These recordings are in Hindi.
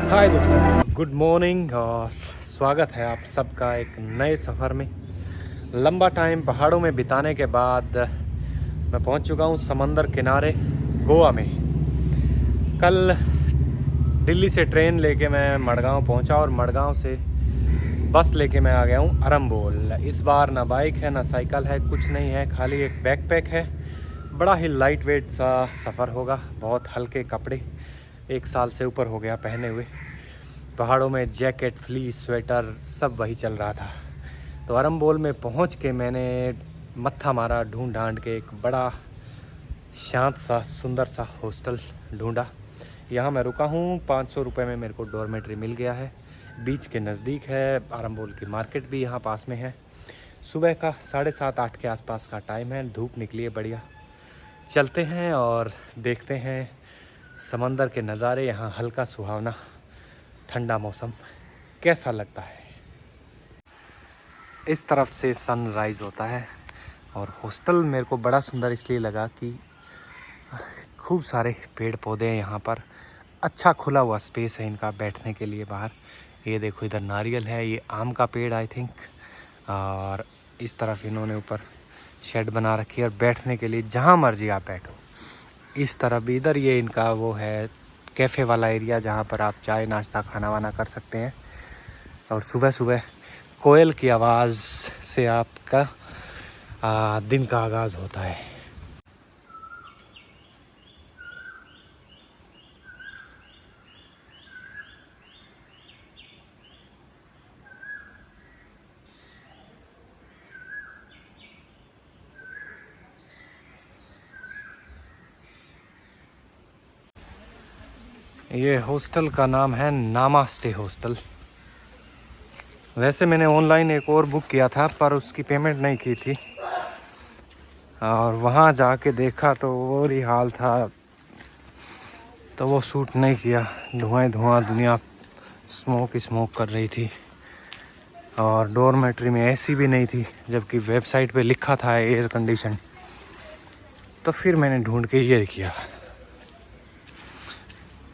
हाय दोस्तों, गुड मॉर्निंग और स्वागत है आप सबका एक नए सफ़र में। लंबा टाइम पहाड़ों में बिताने के बाद मैं पहुंच चुका हूं समंदर किनारे गोवा में। कल दिल्ली से ट्रेन लेके मैं मडगांव पहुंचा और मडगांव से बस लेके मैं आ गया हूं अरम्बोल। इस बार ना बाइक है ना साइकिल है, कुछ नहीं है, खाली एक बैकपैक है। बड़ा ही लाइट वेट सा सफ़र होगा, बहुत हल्के कपड़े, 1 साल से ऊपर हो गया पहने हुए। पहाड़ों में जैकेट, फ्लीस, स्वेटर सब वही चल रहा था। तो अरम्बोल में पहुंच के मैंने मत्था मारा ढूंढ ढांड के, एक बड़ा शांत सा सुंदर सा हॉस्टल ढूंढा। यहाँ मैं रुका हूँ, 500 रुपये में मेरे को डॉर्मेट्री मिल गया है। बीच के नज़दीक है, अरम्बोल की मार्केट भी यहाँ पास में है। सुबह का 7:30-8 के आसपास का टाइम है, धूप निकली है बढ़िया। चलते हैं और देखते हैं समंदर के नज़ारे। यहाँ हल्का सुहावना ठंडा मौसम कैसा लगता है। इस तरफ से सनराइज़ होता है और हॉस्टल मेरे को बड़ा सुंदर इसलिए लगा कि खूब सारे पेड़ पौधे हैं यहाँ पर। अच्छा खुला हुआ स्पेस है इनका बैठने के लिए बाहर। ये देखो, इधर नारियल है, ये आम का पेड़ आई थिंक। और इस तरफ इन्होंने ऊपर शेड बना रखी है और बैठने के लिए जहाँ मर्जी आप बैठो। इस तरफ भी, इधर ये इनका वो है कैफ़े वाला एरिया, जहाँ पर आप चाय नाश्ता खाना वाना कर सकते हैं। और सुबह सुबह कोयल की आवाज़ से आपका दिन का आगाज़ होता है। ये हॉस्टल का नाम है नामा स्टे हॉस्टल। वैसे मैंने ऑनलाइन एक और बुक किया था पर उसकी पेमेंट नहीं की थी, और वहाँ जाके देखा तो वो ही हाल था, तो वो सूट नहीं किया। धुआं धुआं, दुनिया स्मोक ही स्मोक कर रही थी और डॉर्मेट्री में एसी भी नहीं थी, जबकि वेबसाइट पे लिखा था एयर कंडीशन। तो फिर मैंने ढूंढ के ये किया।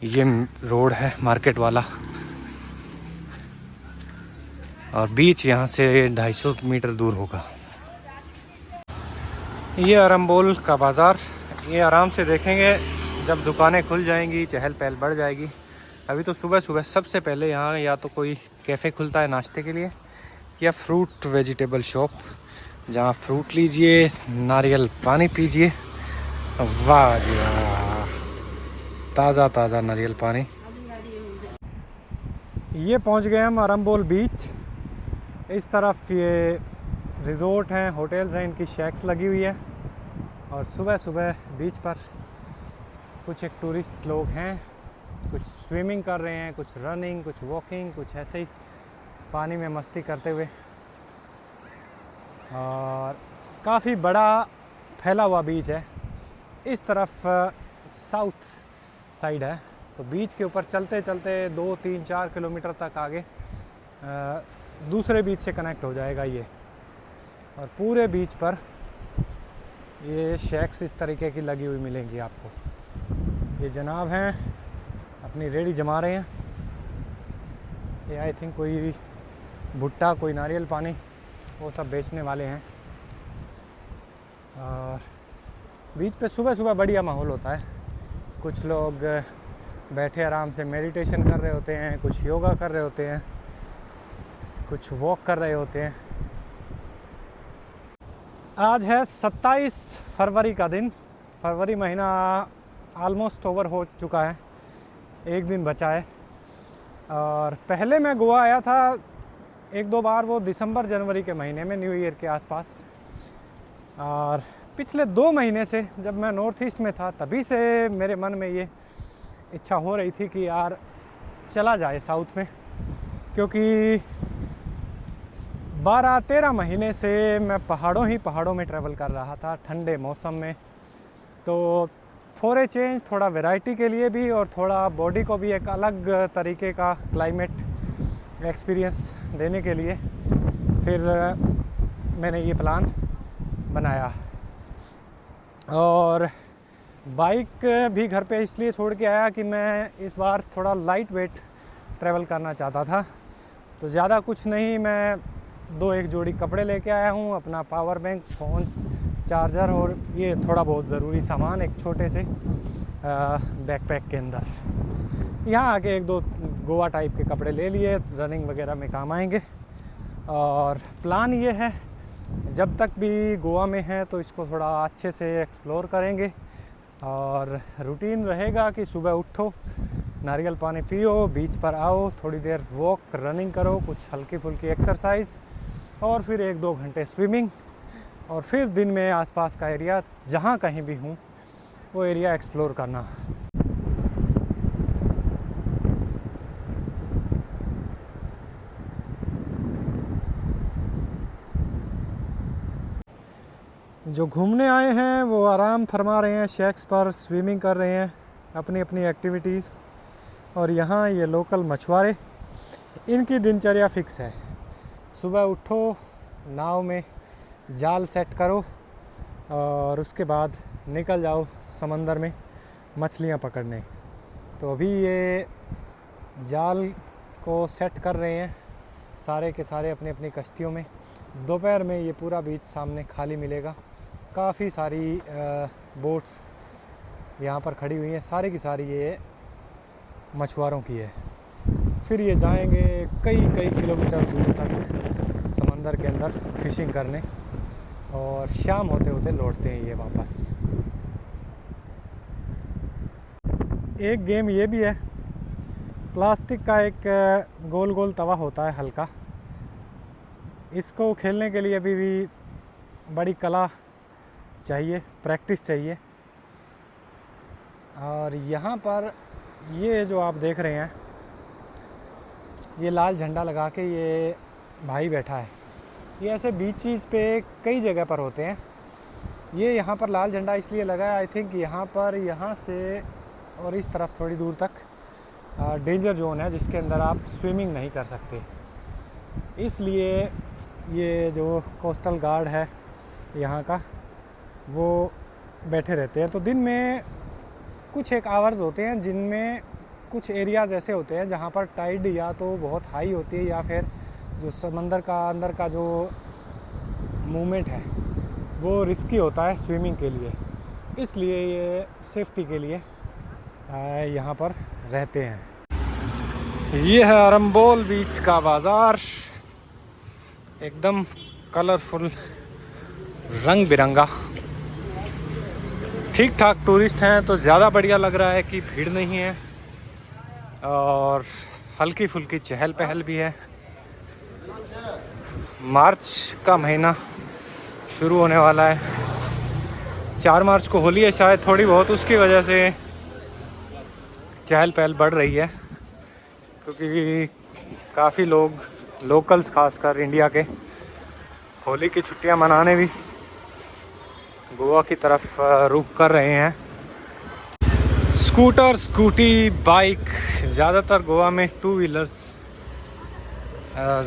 ये रोड है मार्केट वाला और बीच यहाँ से 250 मीटर दूर होगा। ये अरम्बोल का बाज़ार, ये आराम से देखेंगे जब दुकानें खुल जाएंगी, चहल पहल बढ़ जाएगी। अभी तो सुबह सुबह सबसे पहले यहाँ या तो कोई कैफ़े खुलता है नाश्ते के लिए, या फ्रूट वेजिटेबल शॉप, जहाँ फ्रूट लीजिए, नारियल पानी पीजिए। वाह जी वाह, ताज़ा ताज़ा नारियल पानी। ये पहुँच गए हम अरम्बोल बीच। इस तरफ ये रिज़ोर्ट हैं, होटल्स हैं, इनकी शैक्स लगी हुई है। और सुबह सुबह बीच पर कुछ एक टूरिस्ट लोग हैं, कुछ स्विमिंग कर रहे हैं, कुछ रनिंग, कुछ वॉकिंग, कुछ ऐसे ही पानी में मस्ती करते हुए। और काफ़ी बड़ा फैला हुआ बीच है। इस तरफ साउथ साइड है, तो बीच के ऊपर चलते चलते 2, 3, 4 किलोमीटर तक आगे दूसरे बीच से कनेक्ट हो जाएगा ये। और पूरे बीच पर ये शैक्स इस तरीके की लगी हुई मिलेंगी आपको। ये जनाब हैं अपनी रेडी जमा रहे हैं। ये आई थिंक कोई भुट्टा, कोई नारियल पानी, वो सब बेचने वाले हैं। और बीच पे सुबह सुबह बढ़िया माहौल होता है। कुछ लोग बैठे आराम से मेडिटेशन कर रहे होते हैं, कुछ योगा कर रहे होते हैं, कुछ वॉक कर रहे होते हैं। आज है 27 फरवरी का दिन। फरवरी महीना आलमोस्ट ओवर हो चुका है, एक दिन बचा है। और पहले मैं गोवा आया था 1-2 बार, वो दिसंबर जनवरी के महीने में, न्यू ईयर के आसपास। और पिछले 2 महीने से जब मैं नॉर्थ ईस्ट में था, तभी से मेरे मन में ये इच्छा हो रही थी कि यार चला जाए साउथ में, क्योंकि 12-13 महीने से मैं पहाड़ों में ट्रैवल कर रहा था ठंडे मौसम में। तो फॉर ए चेंज, थोड़ा वैरायटी के लिए भी और थोड़ा बॉडी को भी एक अलग तरीके का क्लाइमेट एक्सपीरियंस देने के लिए फिर मैंने ये प्लान बनाया। और बाइक भी घर पे इसलिए छोड़ के आया कि मैं इस बार थोड़ा लाइट वेट ट्रैवल करना चाहता था। तो ज़्यादा कुछ नहीं, मैं 2-1 जोड़ी कपड़े लेके आया हूँ, अपना पावर बैंक, फ़ोन, चार्जर और ये थोड़ा बहुत ज़रूरी सामान एक छोटे से बैकपैक के अंदर। यहाँ आके 1-2 गोवा टाइप के कपड़े ले लिए, रनिंग वगैरह में काम आएंगे। और प्लान ये है, जब तक भी गोवा में है तो इसको थोड़ा अच्छे से एक्सप्लोर करेंगे। और रूटीन रहेगा कि सुबह उठो, नारियल पानी पियो, बीच पर आओ, थोड़ी देर वॉक, रनिंग करो, कुछ हल्की फुल्की एक्सरसाइज, और फिर 1-2 घंटे स्विमिंग, और फिर दिन में आसपास का एरिया जहाँ कहीं भी हूँ वो एरिया एक्सप्लोर करना। जो घूमने आए हैं वो आराम फरमा रहे हैं, शेक्स पर स्विमिंग कर रहे हैं, अपनी अपनी एक्टिविटीज़। और यहाँ ये लोकल मछुआरे, इनकी दिनचर्या फ़िक्स है। सुबह उठो, नाव में जाल सेट करो और उसके बाद निकल जाओ समंदर में मछलियाँ पकड़ने। तो अभी ये जाल को सेट कर रहे हैं सारे के सारे अपनी अपनी कश्तियों में। दोपहर में ये पूरा बीच सामने खाली मिलेगा, काफ़ी सारी बोट्स यहाँ पर खड़ी हुई हैं, सारी की सारी ये मछुआरों की है। फिर ये जाएंगे कई किलोमीटर दूर तक समंदर के अंदर फ़िशिंग करने, और शाम होते होते लौटते हैं ये वापस। एक गेम ये भी है, प्लास्टिक का एक गोल गोल तवा होता है हल्का, इसको खेलने के लिए अभी भी बड़ी कला चाहिए, प्रैक्टिस चाहिए। और यहाँ पर ये जो आप देख रहे हैं, ये लाल झंडा लगा के ये भाई बैठा है। ये ऐसे बीचीज़ पे कई जगह पर होते हैं। ये यहाँ पर लाल झंडा इसलिए लगा है, आई थिंक यहाँ पर, यहाँ से और इस तरफ थोड़ी दूर तक डेंजर जोन है, जिसके अंदर आप स्विमिंग नहीं कर सकते। इसलिए ये जो कोस्टल गार्ड है यहाँ का, वो बैठे रहते हैं। तो दिन में कुछ एक आवर्स होते हैं जिनमें कुछ एरियाज़ ऐसे होते हैं जहाँ पर टाइड या तो बहुत हाई होती है, या फिर जो समंदर का अंदर का जो मूवमेंट है वो रिस्की होता है स्विमिंग के लिए। इसलिए ये सेफ्टी के लिए यहाँ पर रहते हैं। ये है अरम्बोल बीच का बाज़ार, एकदम कलरफुल, रंग बिरंगा। ठीक ठाक टूरिस्ट हैं तो ज़्यादा बढ़िया लग रहा है कि भीड़ नहीं है, और हल्की फुल्की चहल पहल भी है। मार्च का महीना शुरू होने वाला है, 4 मार्च को होली है शायद, थोड़ी बहुत उसकी वजह से चहल पहल बढ़ रही है, क्योंकि काफ़ी लोग लोकल्स खासकर इंडिया के होली की छुट्टियां मनाने भी गोवा की तरफ रुख कर रहे हैं। स्कूटर, स्कूटी, बाइक, ज़्यादातर गोवा में 2 व्हीलर्स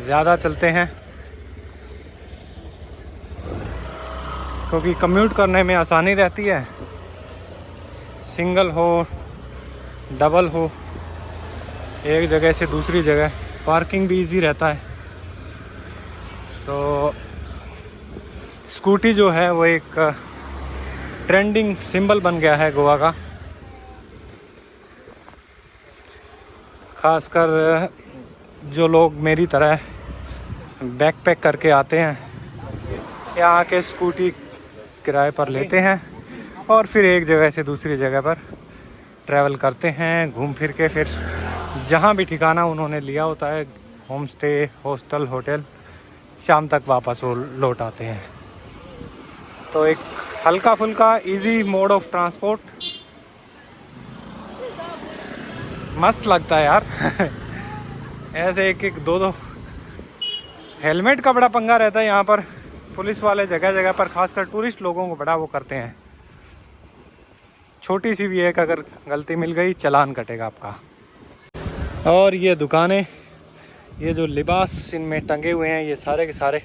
ज़्यादा चलते हैं, क्योंकि कम्यूट करने में आसानी रहती है। सिंगल हो, डबल हो, एक जगह से दूसरी जगह, पार्किंग भी इजी रहता है। तो स्कूटी जो है वो एक ट्रेंडिंग सिंबल बन गया है गोवा का। खासकर जो लोग मेरी तरह बैकपैक करके आते हैं, यहाँ के स्कूटी किराए पर लेते हैं और फिर एक जगह से दूसरी जगह पर ट्रैवल करते हैं, घूम फिर के फिर जहाँ भी ठिकाना उन्होंने लिया होता है, होम स्टे, हॉस्टल, होटल, शाम तक वापस वो लौट आते हैं। तो एक हल्का फुल्का इजी मोड ऑफ ट्रांसपोर्ट, मस्त लगता है यार। ऐसे एक एक दो हेलमेट का बड़ा पंगा रहता है यहाँ पर। पुलिस वाले जगह जगह पर खासकर टूरिस्ट लोगों को बड़ा वो करते हैं। छोटी सी भी एक अगर गलती मिल गई चालान कटेगा आपका। और ये दुकानें, ये जो लिबास इनमें टंगे हुए हैं, ये सारे के सारे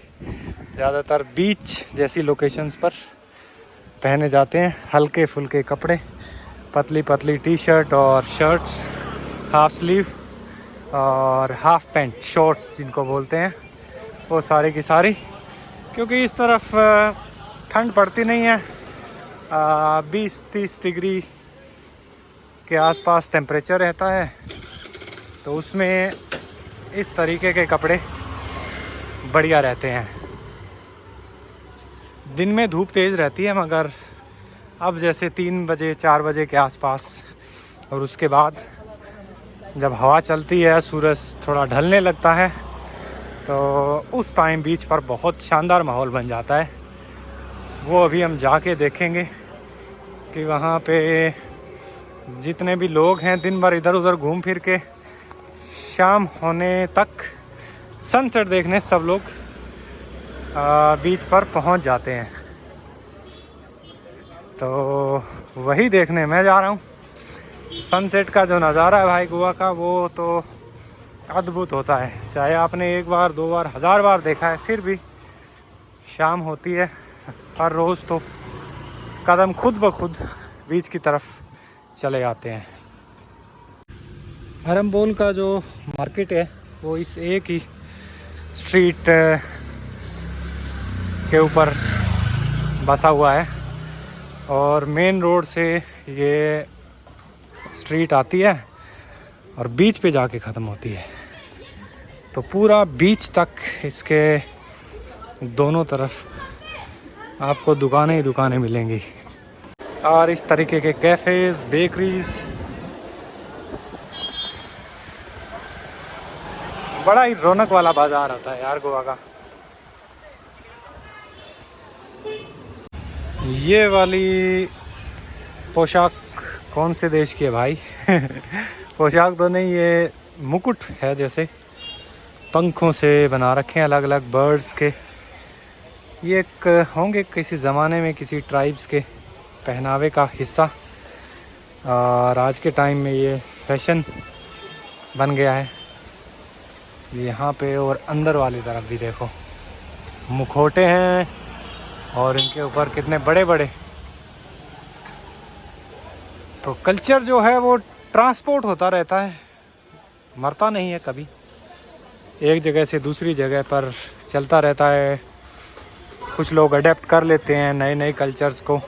ज़्यादातर बीच जैसी लोकेशंस पर पहने जाते हैं। हल्के फुल्के कपड़े, पतली पतली टी शर्ट और शर्ट्स, हाफ स्लीव, और हाफ पैंट शॉर्ट्स जिनको बोलते हैं, वो सारी की सारी, क्योंकि इस तरफ ठंड पड़ती नहीं है। 20-30 डिग्री के आसपास टेम्परेचर रहता है, तो उसमें इस तरीके के कपड़े बढ़िया रहते हैं। दिन में धूप तेज़ रहती है, मगर अब जैसे 3 बजे 4 बजे के आसपास और उसके बाद जब हवा चलती है, सूरज थोड़ा ढलने लगता है, तो उस टाइम बीच पर बहुत शानदार माहौल बन जाता है। वो अभी हम जाके देखेंगे कि वहाँ पे जितने भी लोग हैं दिन भर इधर उधर घूम फिर के शाम होने तक सनसेट देखने सब लोग बीच पर पहुँच जाते हैं। तो वही देखने मैं जा रहा हूँ। सनसेट का जो नज़ारा है भाई गोवा का, वो तो अद्भुत होता है। चाहे आपने 1 बार 2 बार 1000 बार देखा है, फिर भी शाम होती है हर रोज़ तो कदम खुद ब खुद बीच की तरफ चले जाते हैं। अरम्बोल का जो मार्केट है वो इस एक ही स्ट्रीट के ऊपर बसा हुआ है, और मेन रोड से ये स्ट्रीट आती है और बीच पे जाके ख़त्म होती है। तो पूरा बीच तक इसके दोनों तरफ आपको दुकानें ही दुकानें मिलेंगी, और इस तरीके के कैफ़ेज़, बेकरीज़, बड़ा ही रौनक वाला बाज़ार होता है यार गोवा का। ये वाली पोशाक कौन से देश की है भाई? पोशाक तो नहीं, ये मुकुट है, जैसे पंखों से बना रखे हैं अलग अलग बर्ड्स के। ये एक होंगे किसी ज़माने में किसी ट्राइब्स के पहनावे का हिस्सा, और आज के टाइम में ये फैशन बन गया है यहाँ पे। और अंदर वाली तरफ भी देखो मुखौटे हैं, और इनके ऊपर कितने बड़े बड़े। तो कल्चर जो है वो ट्रांसपोर्ट होता रहता है, मरता नहीं है कभी, एक जगह से दूसरी जगह पर चलता रहता है। कुछ लोग अडेप्ट कर लेते हैं नए नए कल्चर्स को,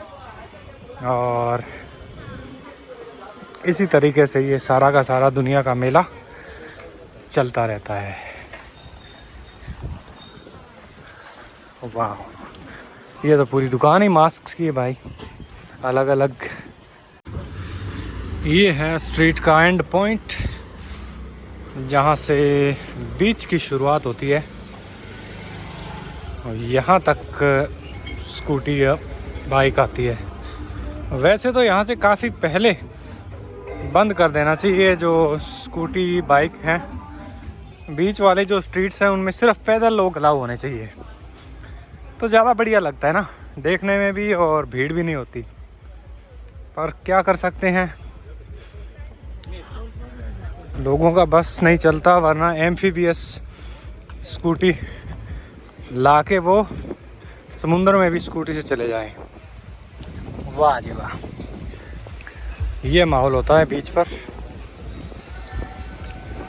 और इसी तरीके से ये सारा का सारा दुनिया का मेला चलता रहता है। वाह, ये तो पूरी दुकान ही मास्क की है भाई, अलग अलग। ये है स्ट्रीट का एंड पॉइंट, जहाँ से बीच की शुरुआत होती है, और यहाँ तक स्कूटी या बाइक आती है। वैसे तो यहाँ से काफ़ी पहले बंद कर देना चाहिए जो स्कूटी बाइक हैं। बीच वाले जो स्ट्रीट्स हैं उनमें सिर्फ पैदल लोग अलाउ होने चाहिए, तो ज़्यादा बढ़िया लगता है ना देखने में भी, और भीड़ भी नहीं होती। पर क्या कर सकते हैं, लोगों का बस नहीं चलता, वरना एम्फीबियस स्कूटी लाके वो समुद्र में भी स्कूटी से चले जाएं। वाह जी वाह, ये माहौल होता है बीच पर।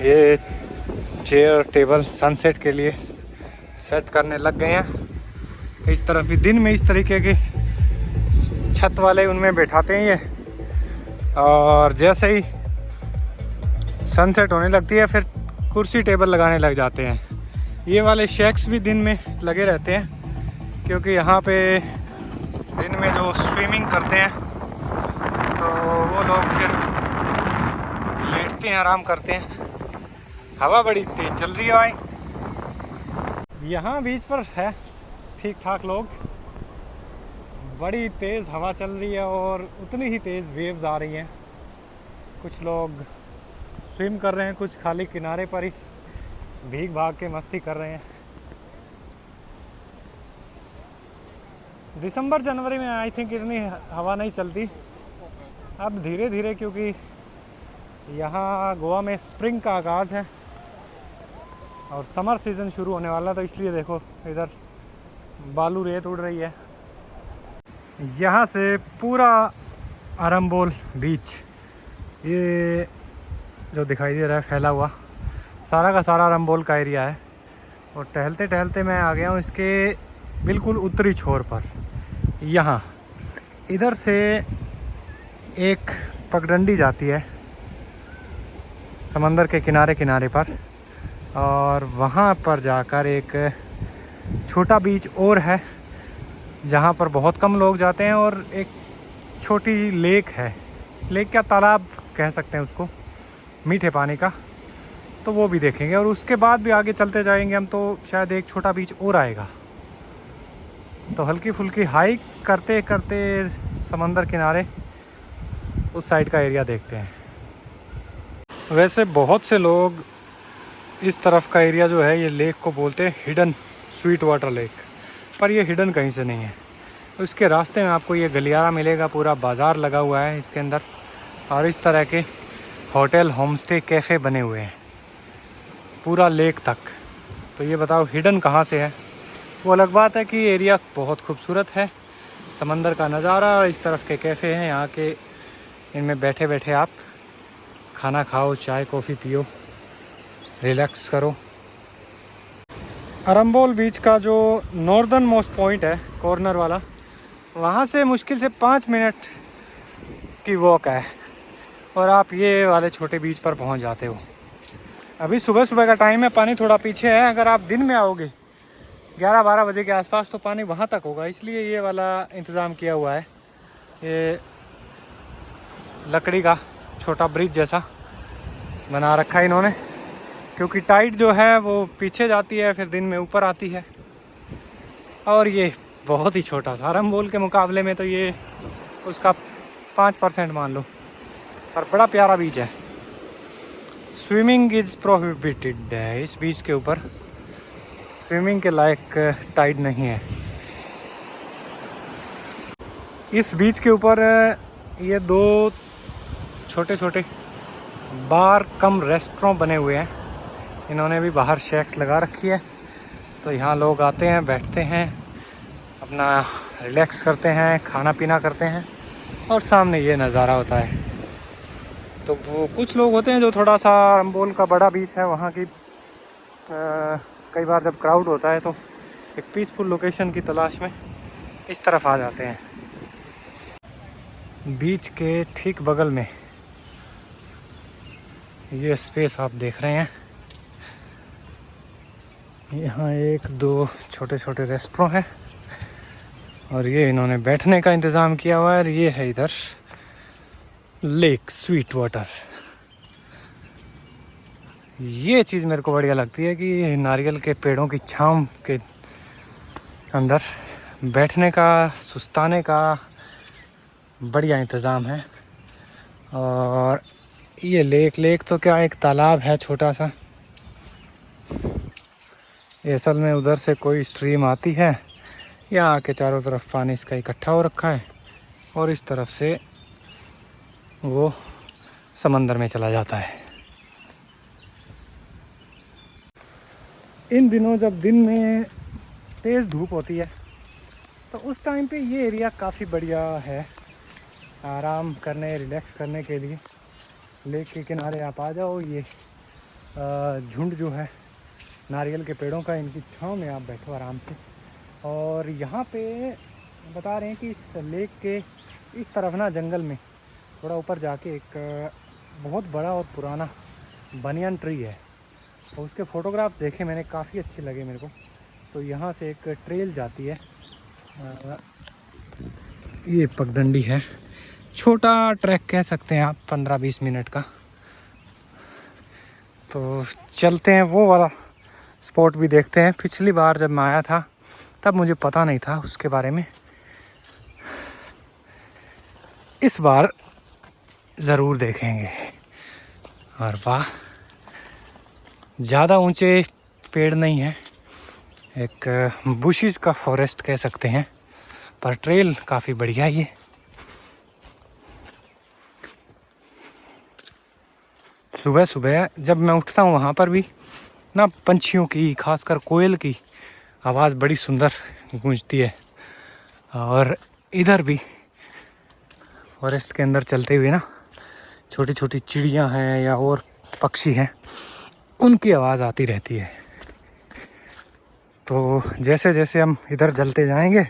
ये चेयर टेबल सनसेट के लिए सेट करने लग गए हैं। इस तरफ भी दिन में इस तरीके के छत वाले उनमें बैठाते हैं ये, और जैसे ही सनसेट होने लगती है फिर कुर्सी टेबल लगाने लग जाते हैं। ये वाले शेक्स भी दिन में लगे रहते हैं, क्योंकि यहाँ पे दिन में जो स्विमिंग करते हैं तो वो लोग फिर लेटते हैं, आराम करते हैं। हवा बड़ी तेज़ चल रही है भाई। यहाँ बीच पर है ठीक ठाक लोग, बड़ी तेज़ हवा चल रही है और उतनी ही तेज़ वेव्स आ रही हैं। कुछ लोग स्विम कर रहे हैं, कुछ खाली किनारे पर ही भीग भाग के मस्ती कर रहे हैं। दिसंबर जनवरी में आई थिंक इतनी हवा नहीं चलती, अब धीरे धीरे, क्योंकि यहाँ गोवा में स्प्रिंग का आगाज़ है और समर सीज़न शुरू होने वाला, तो इसलिए देखो इधर बालू रेत उड़ रही है। यहाँ से पूरा अरम्बोल बीच ये जो दिखाई दे रहा है फैला हुआ, सारा का सारा रंबोल का एरिया है। और टहलते टहलते मैं आ गया हूँ इसके बिल्कुल उत्तरी छोर पर। यहाँ इधर से एक पगडंडी जाती है समंदर के किनारे किनारे पर, और वहाँ पर जाकर एक छोटा बीच और है जहाँ पर बहुत कम लोग जाते हैं, और एक छोटी लेक है, लेक क्या तालाब कह सकते हैं उसको, मीठे पानी का, तो वो भी देखेंगे। और उसके बाद भी आगे चलते जाएंगे हम तो शायद एक छोटा बीच और आएगा। तो हल्की फुल्की हाइक करते करते समंदर किनारे उस साइड का एरिया देखते हैं। वैसे बहुत से लोग इस तरफ का एरिया जो है ये लेक को बोलते हैं हिडन स्वीट वाटर लेक, पर ये हिडन कहीं से नहीं है। उसके रास्ते में आपको ये गलियारा मिलेगा, पूरा बाज़ार लगा हुआ है इसके अंदर, और इस तरह के होटल, होमस्टे, कैफ़े बने हुए हैं पूरा लेक तक। तो ये बताओ हिडन कहाँ से है। वो अलग बात है कि एरिया बहुत खूबसूरत है, समंदर का नज़ारा, इस तरफ के कैफ़े हैं, यहाँ के इनमें बैठे बैठे आप खाना खाओ, चाय कॉफ़ी पियो, रिलैक्स करो। अरम्बोल बीच का जो नॉर्दर्न मोस्ट पॉइंट है, कॉर्नर वाला, वहाँ से मुश्किल से 5 मिनट की वॉक है और आप ये वाले छोटे बीच पर पहुँच जाते हो। अभी सुबह सुबह का टाइम है, पानी थोड़ा पीछे है। अगर आप दिन में आओगे 11-12 बजे के आसपास तो पानी वहाँ तक होगा, इसलिए ये वाला इंतज़ाम किया हुआ है। ये लकड़ी का छोटा ब्रिज जैसा बना रखा है इन्होंने, क्योंकि टाइड जो है वो पीछे जाती है, फिर दिन में ऊपर आती है। और ये बहुत ही छोटा सा, अरम्बोल के मुकाबले में तो ये उसका 5% मान लो, पर बड़ा प्यारा बीच है। स्विमिंग इज़ प्रोहिबिटेड है इस बीच के ऊपर, स्विमिंग के लायक टाइड नहीं है। इस बीच के ऊपर ये 2 छोटे छोटे बार कम रेस्टोरेंट बने हुए हैं। इन्होंने भी बाहर शेक्स लगा रखी है, तो यहाँ लोग आते हैं, बैठते हैं, अपना रिलैक्स करते हैं, खाना पीना करते हैं, और सामने ये नज़ारा होता है। तो वो कुछ लोग होते हैं जो थोड़ा सा अरम्बोल का बड़ा बीच है वहाँ की कई बार जब क्राउड होता है तो एक पीसफुल लोकेशन की तलाश में इस तरफ आ जाते हैं। बीच के ठीक बगल में ये स्पेस आप देख रहे हैं, यहाँ 1-2 छोटे छोटे रेस्टोरेंट हैं, और ये इन्होंने बैठने का इंतज़ाम किया हुआ है। और ये है इधर लेक स्वीट वाटर। ये चीज़ मेरे को बढ़िया लगती है कि नारियल के पेड़ों की छांव के अंदर बैठने का, सुस्ताने का बढ़िया इंतज़ाम है। और ये लेक तो क्या, एक तालाब है छोटा सा। ये असल में उधर से कोई स्ट्रीम आती है, यहाँ के चारों तरफ पानी इसका इकट्ठा हो रखा है, और इस तरफ से वो समंदर में चला जाता है। इन दिनों जब दिन में तेज़ धूप होती है तो उस टाइम पे ये एरिया काफ़ी बढ़िया है आराम करने, रिलैक्स करने के लिए। लेक के किनारे आप आ जाओ, ये झुंड जो है नारियल के पेड़ों का, इनकी छांव में आप बैठो आराम से। और यहाँ पे बता रहे हैं कि इस लेक के इस तरफ ना जंगल में थोड़ा ऊपर जाके एक बहुत बड़ा और पुराना बनियान ट्री है, और उसके फ़ोटोग्राफ देखे मैंने, काफ़ी अच्छे लगे मेरे को। तो यहाँ से एक ट्रेल जाती है, ये पगडंडी है, छोटा ट्रैक कह सकते हैं आप, 15-20 मिनट का। तो चलते हैं, वो वाला स्पॉट भी देखते हैं। पिछली बार जब मैं आया था तब मुझे पता नहीं था उसके बारे में, इस बार ज़रूर देखेंगे। और वाह, ज़्यादा ऊंचे पेड़ नहीं है, एक बुशिस का फॉरेस्ट कह सकते हैं, पर ट्रेल काफ़ी बढ़िया है। ये सुबह सुबह जब मैं उठता हूँ वहाँ पर भी ना पंछियों की, खासकर कोयल की आवाज़ बड़ी सुंदर गूंजती है। और इधर भी फॉरेस्ट के अंदर चलते हुए ना छोटी छोटी चिड़ियाँ हैं या और पक्षी हैं, उनकी आवाज़ आती रहती है। तो जैसे जैसे हम इधर चलते जाएंगे,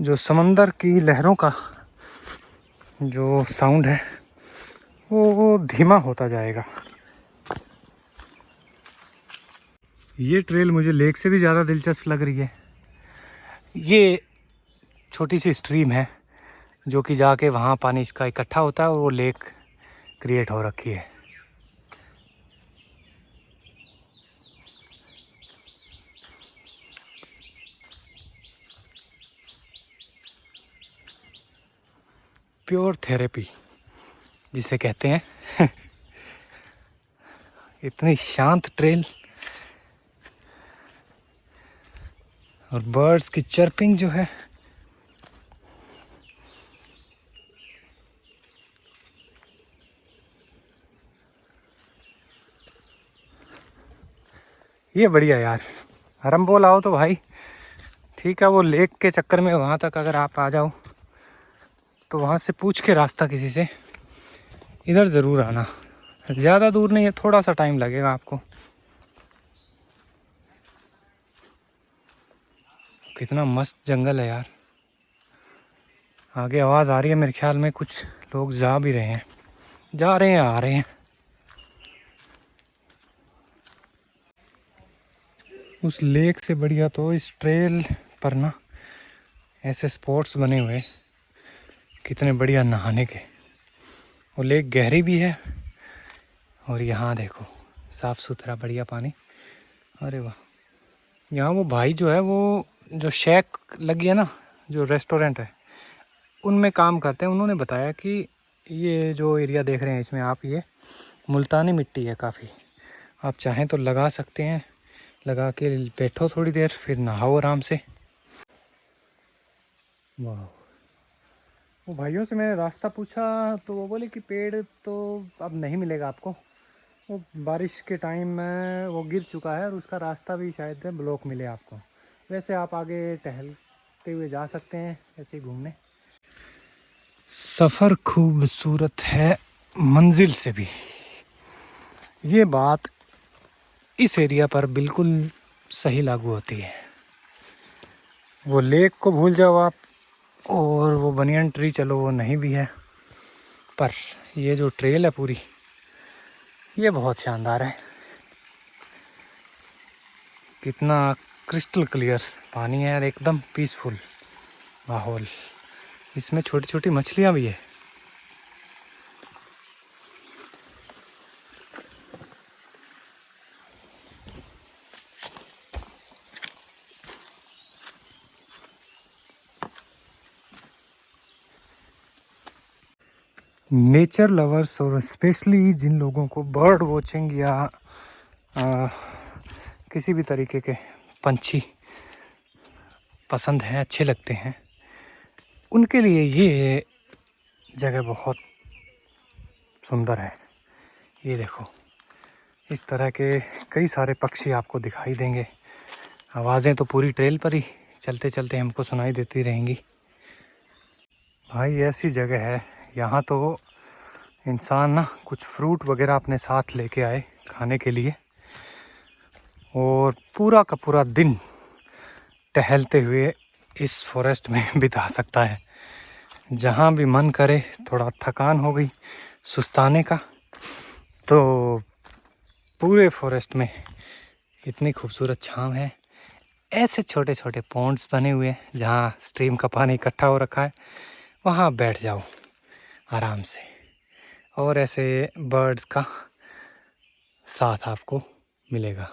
जो समंदर की लहरों का जो साउंड है वो धीमा होता जाएगा। ये ट्रेल मुझे लेक से भी ज़्यादा दिलचस्प लग रही है। ये छोटी सी स्ट्रीम है जो कि जाके वहाँ पानी इसका इकट्ठा होता है और वो लेक क्रिएट हो रखी है। प्योर थेरेपी जिसे कहते हैं। इतनी शांत ट्रेल और बर्ड्स की चर्पिंग जो है, ये बढ़िया यार। हरम्बोल आओ तो भाई ठीक है, वो लेक के चक्कर में वहाँ तक अगर आप आ जाओ तो वहाँ से पूछ के रास्ता किसी से इधर ज़रूर आना। ज़्यादा दूर नहीं है, थोड़ा सा टाइम लगेगा आपको। कितना मस्त जंगल है यार। आगे आवाज़ आ रही है, मेरे ख्याल में कुछ लोग जा भी रहे हैं, जा रहे हैं, आ रहे हैं। उस लेक से बढ़िया तो इस ट्रेल पर ना ऐसे स्पॉट्स बने हुए, कितने बढ़िया नहाने के। वो लेक गहरी भी है और यहाँ देखो साफ़ सुथरा बढ़िया पानी। अरे वाह, यहाँ वो भाई जो है वो जो शेक लगी है ना, जो रेस्टोरेंट है, उनमें काम करते हैं। उन्होंने बताया कि ये जो एरिया देख रहे हैं इसमें आप, ये मुल्तानी मिट्टी है काफ़ी, आप चाहें तो लगा सकते हैं, लगा के बैठो थोड़ी देर, फिर नहाओ आराम से। वाह। वो भाइयों से मैंने रास्ता पूछा तो वो बोले कि पेड़ तो अब नहीं मिलेगा आपको, वो बारिश के टाइम में वो गिर चुका है और उसका रास्ता भी शायद ब्लॉक मिले आपको। वैसे आप आगे टहलते हुए जा सकते हैं ऐसे घूमने। सफ़र खूबसूरत है मंजिल से भी, ये बात इस एरिया पर बिल्कुल सही लागू होती है। वो लेक को भूल जाओ आप, और वो बनियन ट्री चलो वो नहीं भी है, पर ये जो ट्रेल है पूरी, ये बहुत शानदार है। कितना क्रिस्टल क्लियर पानी है और एकदम पीसफुल माहौल। इसमें छोटी छोटी मछलियाँ भी है। नेचर लवर्स और स्पेशली जिन लोगों को बर्ड वॉचिंग या किसी भी तरीके के पंछी पसंद हैं, अच्छे लगते हैं, उनके लिए ये जगह बहुत सुंदर है। ये देखो इस तरह के कई सारे पक्षी आपको दिखाई देंगे। आवाज़ें तो पूरी ट्रेल पर ही चलते चलते हमको सुनाई देती रहेंगी। भाई ऐसी जगह है, यहाँ तो इंसान ना कुछ फ्रूट वगैरह अपने साथ लेके आए खाने के लिए, और पूरा का पूरा दिन टहलते हुए इस फॉरेस्ट में बिता सकता है। जहाँ भी मन करे, थोड़ा थकान हो गई सुस्ताने का, तो पूरे फॉरेस्ट में इतनी खूबसूरत छाँव है। ऐसे छोटे छोटे पॉन्ड्स बने हुए हैं जहाँ स्ट्रीम का पानी इकट्ठा हो रखा है, वहाँ बैठ जाओ आराम से, और ऐसे बर्ड्स का साथ आपको मिलेगा।